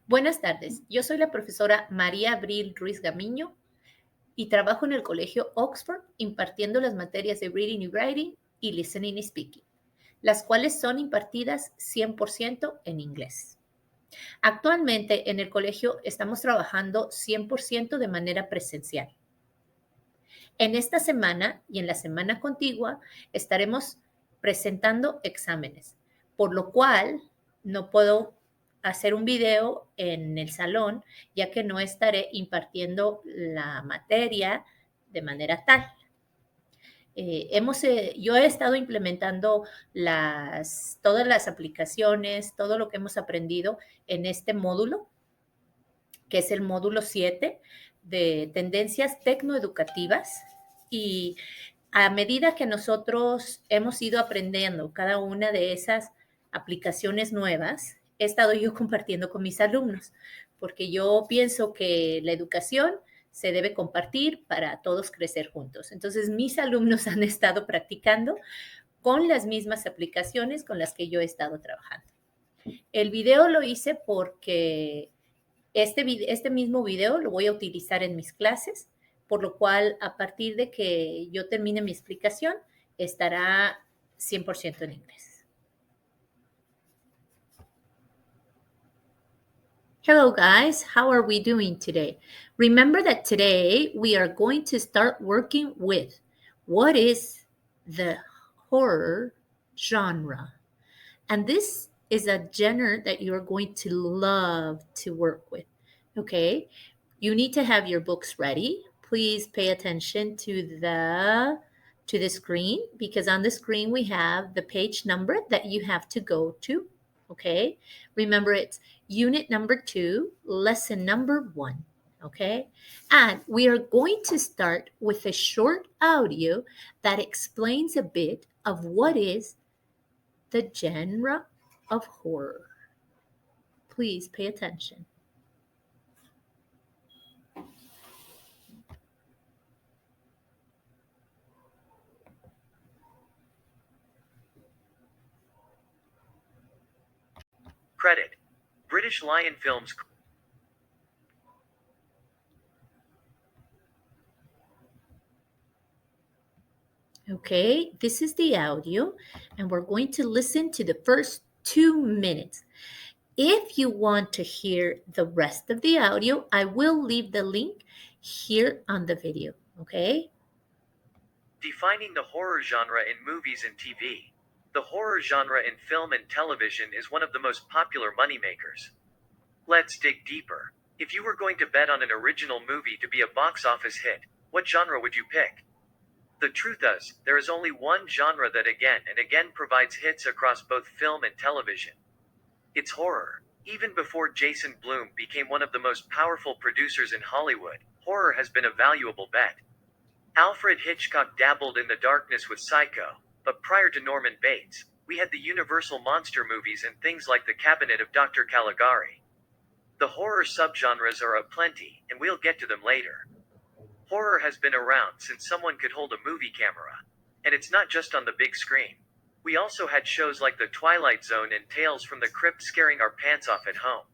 Buenas tardes, yo soy la profesora María Abril Ruiz Gamiño y trabajo en el Colegio Oxford impartiendo las materias de Reading y Writing y Listening y Speaking, las cuales son impartidas 100% en inglés. Actualmente en el colegio estamos trabajando 100% de manera presencial. En esta semana y en la semana contigua estaremos presentando exámenes, por lo cual no puedo hacer un video en el salón, ya que no estaré impartiendo la materia de manera tal. Yo he estado implementando todas las aplicaciones, todo lo que hemos aprendido en este módulo, que es el módulo 7 de tendencias tecnoeducativas. Y a medida que nosotros hemos ido aprendiendo cada una de esas aplicaciones nuevas, he estado yo compartiendo con mis alumnos, porque yo pienso que la educación se debe compartir para todos crecer juntos. Entonces, mis alumnos han estado practicando con las mismas aplicaciones con las que yo he estado trabajando. El video lo hice porque este mismo video lo voy a utilizar en mis clases, por lo cual a partir de que yo termine mi explicación, estará 100% en inglés. Hello guys, how are we doing today? Remember that today we are going to start working with what is the horror genre. And this is a genre that you're going to love to work with. Okay? You need to have your books ready. Please pay attention to the screen, because on the screen we have the page number that you have to go to. Okay? Remember, it's unit number 2, lesson number 1. Okay? And we are going to start with a short audio that explains a bit of what is the genre of horror. Please pay attention. Credit: British Lion Films. Okay, this is the audio, and we're going to listen to the first 2 minutes. If you want to hear the rest of the audio, I will leave the link here on the video, okay? Defining the horror genre in movies and TV. The horror genre in film and television is one of the most popular moneymakers. Let's dig deeper. If you were going to bet on an original movie to be a box office hit, what genre would you pick? The truth is, there is only one genre that again and again provides hits across both film and television. It's horror. Even before Jason Blum became one of the most powerful producers in Hollywood, horror has been a valuable bet. Alfred Hitchcock dabbled in the darkness with Psycho, but prior to Norman Bates, we had the Universal monster movies and things like The Cabinet of Dr. Caligari. The horror subgenres are aplenty, and we'll get to them later. Horror has been around since someone could hold a movie camera. And it's not just on the big screen. We also had shows like The Twilight Zone and Tales from the Crypt scaring our pants off at home.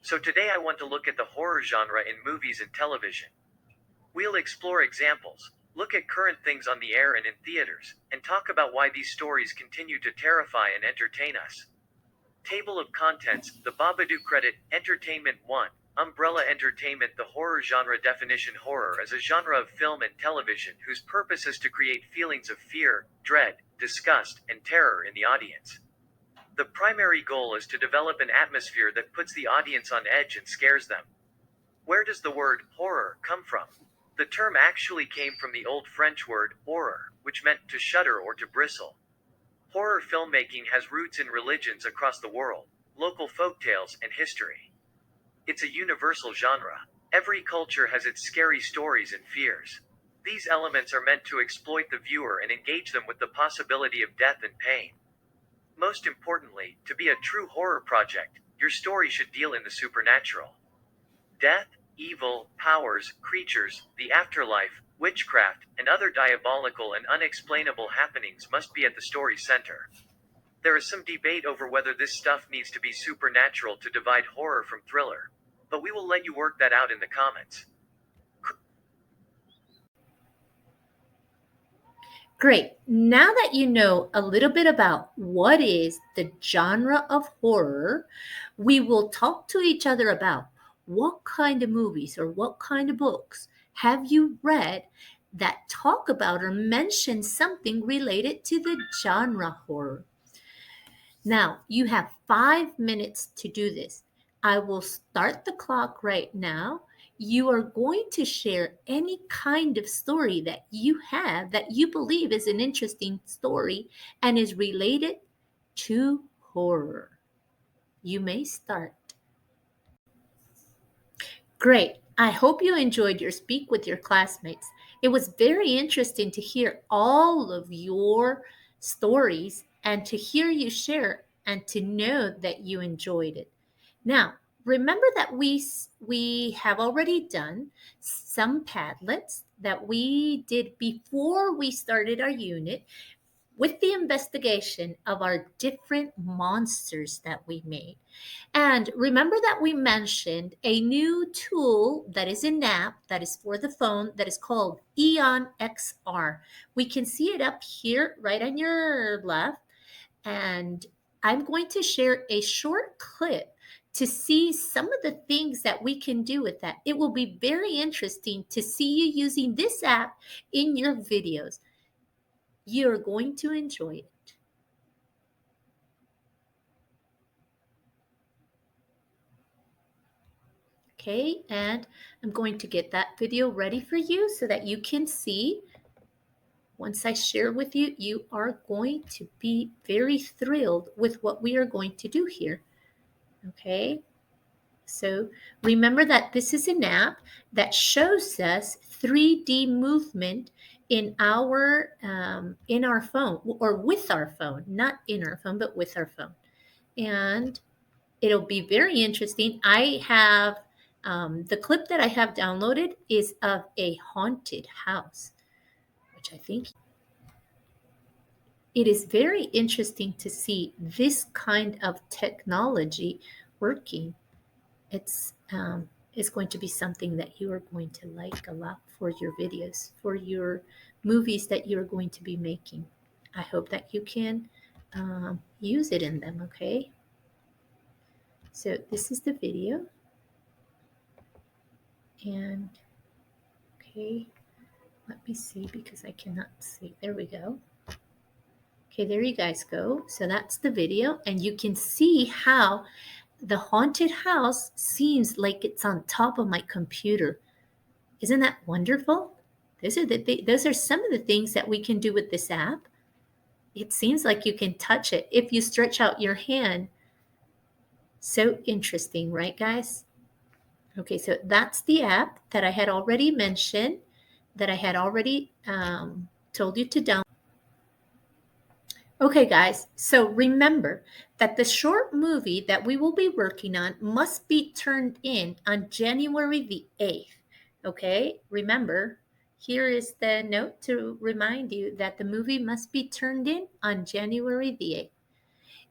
So today I want to look at the horror genre in movies and television. We'll explore examples, look at current things on the air and in theaters, and talk about why these stories continue to terrify and entertain us. Table of contents: The Babadook. Credit: Entertainment 1. Umbrella Entertainment. The horror genre definition: horror is a genre of film and television whose purpose is to create feelings of fear, dread, disgust, and terror in the audience. The primary goal is to develop an atmosphere that puts the audience on edge and scares them. Where does the word horror come from? The term actually came from the Old French word horror, which meant to shudder or to bristle. Horror filmmaking has roots in religions across the world, local folktales, and history. It's a universal genre. Every culture has its scary stories and fears. These elements are meant to exploit the viewer and engage them with the possibility of death and pain. Most importantly, to be a true horror project, your story should deal in the supernatural. Death, evil, powers, creatures, the afterlife, witchcraft, and other diabolical and unexplainable happenings must be at the story's center. There is some debate over whether this stuff needs to be supernatural to divide horror from thriller. But we will let you work that out in the comments. Great. Now that you know a little bit about what is the genre of horror, we will talk to each other about what kind of movies or what kind of books have you read that talk about or mention something related to the genre horror. Now, you have 5 minutes to do this. I will start the clock right now. You are going to share any kind of story that you have that you believe is an interesting story and is related to horror. You may start. Great. I hope you enjoyed your speak with your classmates. It was very interesting to hear all of your stories and to hear you share and to know that you enjoyed it. Now, remember that we have already done some Padlets that we did before we started our unit with the investigation of our different monsters that we made. And remember that we mentioned a new tool that is an app that is for the phone that is called Eon XR. We can see it up here right on your left. And I'm going to share a short clip to see some of the things that we can do with that. It will be very interesting to see you using this app in your videos. You're going to enjoy it. Okay, and I'm going to get that video ready for you so that you can see. Once I share with you, you are going to be very thrilled with what we are going to do here. Okay, so remember that this is an app that shows us 3D movement in our phone, or with our phone, not in our phone, but with our phone. And it'll be very interesting. I have the clip that I have downloaded is of a haunted house, which I think it is very interesting to see this kind of technology working. It's going to be something that you are going to like a lot for your videos, for your movies that you're going to be making. I hope that you can use it in them, okay? So this is the video. And okay, let me see because I cannot see. There we go. Okay, there you guys go. So that's the video, and you can see how the haunted house seems like it's on top of my computer. Isn't that wonderful? Those are some of the things that we can do with this app. It seems like you can touch it if you stretch out your hand. So interesting, right, guys? Okay, so that's the app that I had already mentioned, that I had already told you to download. Okay, guys, so remember that the short movie that we will be working on must be turned in on January the 8th. Okay, remember, here is the note to remind you that the movie must be turned in on January the 8th.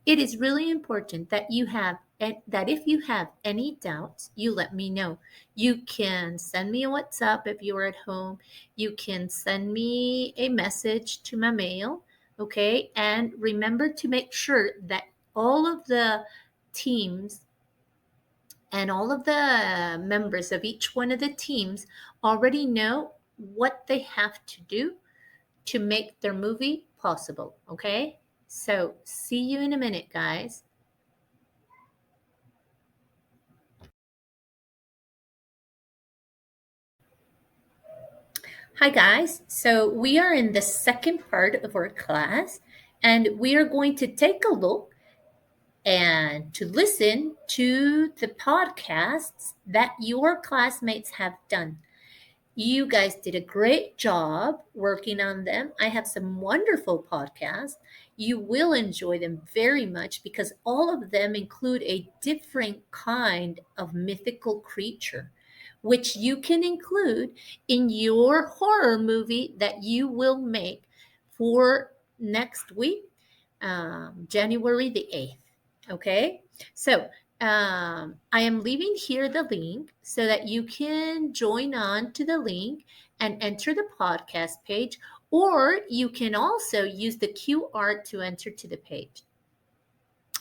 It is really important that if you have any doubts, you let me know. You can send me a WhatsApp if you are at home. You can send me a message to my mail, okay? And remember to make sure that all of the teams and all of the members of each one of the teams already know what they have to do to make their movie possible, okay? So, see you in a minute, guys. Hi, guys. So, we are in the second part of our class, and we are going to take a look and to listen to the podcasts that your classmates have done. You guys did a great job working on them. I have some wonderful podcasts. You will enjoy them very much because all of them include a different kind of mythical creature, which you can include in your horror movie that you will make for next week. January the 8th. Okay, so I am leaving here the link so that you can join on to the link and enter the podcast page, or you can also use the QR to enter to the page.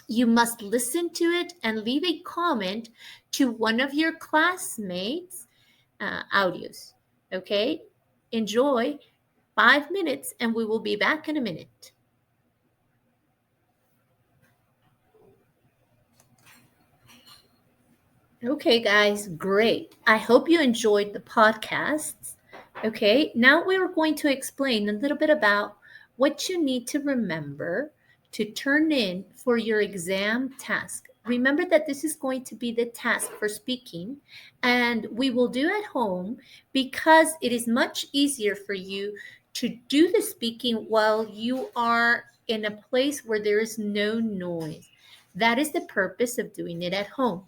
You must listen to it and leave a comment to one of your classmates' audios. Okay, enjoy 5 minutes and we will be back in a minute. Okay, guys, great. I hope you enjoyed the podcasts. Okay, now we're going to explain a little bit about what you need to remember to turn in for your exam task. Remember that this is going to be the task for speaking, and we will do at home because it is much easier for you to do the speaking while you are in a place where there is no noise. That is the purpose of doing it at home.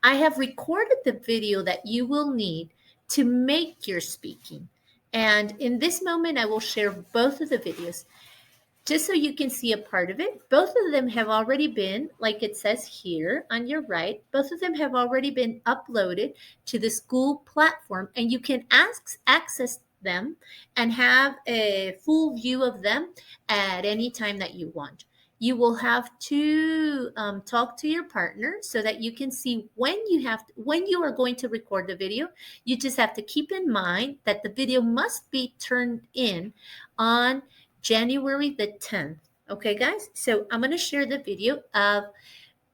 I have recorded the video that you will need to make your speaking. And in this moment, I will share both of the videos just so you can see a part of it. Both of them have already been, like it says here on your right, both of them have already been uploaded to the school platform, and you can access them and have a full view of them at any time that you want. You will have to talk to your partner so that you can see when you are going to record the video. You just have to keep in mind that the video must be turned in on January the 10th. Okay, guys? So I'm going to share the video of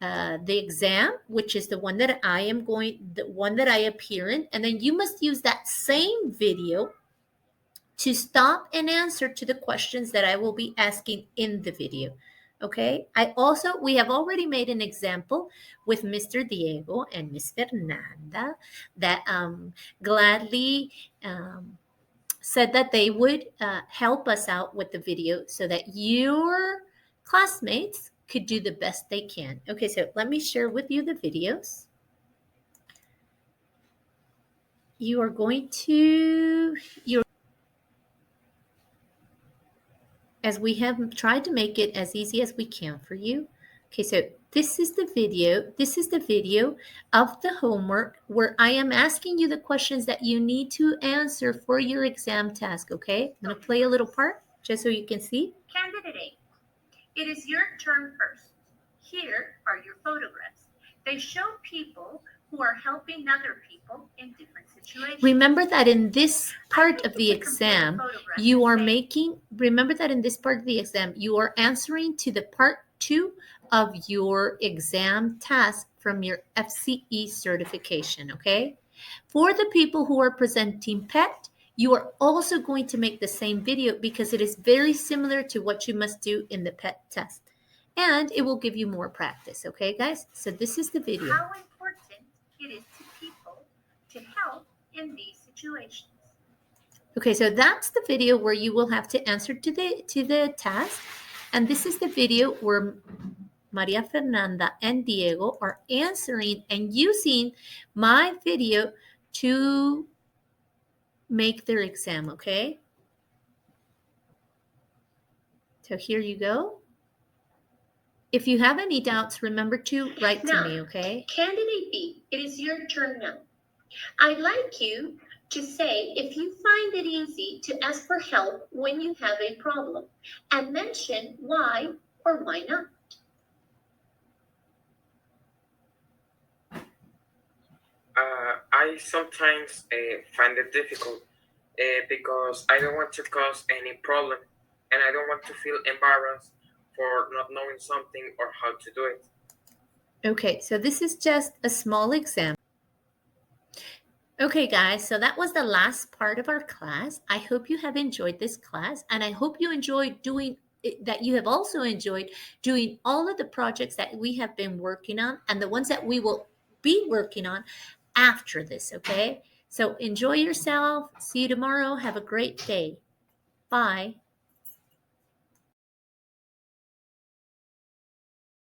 the exam, which is the one that I appear in. And then you must use that same video to stop and answer to the questions that I will be asking in the video. Okay, we have already made an example with Mr. Diego and Miss Fernanda that gladly said that they would help us out with the video so that your classmates could do the best they can. Okay, so let me share with you the videos. As we have tried to make it as easy as we can for you. Okay, so this is the video. This is the video of the homework where I am asking you the questions that you need to answer for your exam task, okay? I'm going to play a little part just so you can see. Candidate A, it is your turn first. Here are your photographs. They show people who are helping other people in different situations. Remember that in this part of the exam, you are answering to the part 2 of your exam task from your FCE certification, okay? For the people who are presenting PET, you are also going to make the same video because it is very similar to what you must do in the PET test. And it will give you more practice, okay, guys? So this is the video. How important it is to people to help in these situations. Okay, so that's the video where you will have to answer to the task. And this is the video where Maria Fernanda and Diego are answering and using my video to make their exam, okay? So here you go. If you have any doubts, remember to write to me, okay? Candidate B, it is your turn now. I'd like you to say if you find it easy to ask for help when you have a problem and mention why or why not. I sometimes find it difficult because I don't want to cause any problem and I don't want to feel embarrassed for not knowing something or how to do it. Okay, so this is just a small example. Okay, guys, so that was the last part of our class. I hope you have enjoyed this class, and I hope you have also enjoyed doing all of the projects that we have been working on and the ones that we will be working on after this, okay? So enjoy yourself. See you tomorrow. Have a great day. Bye.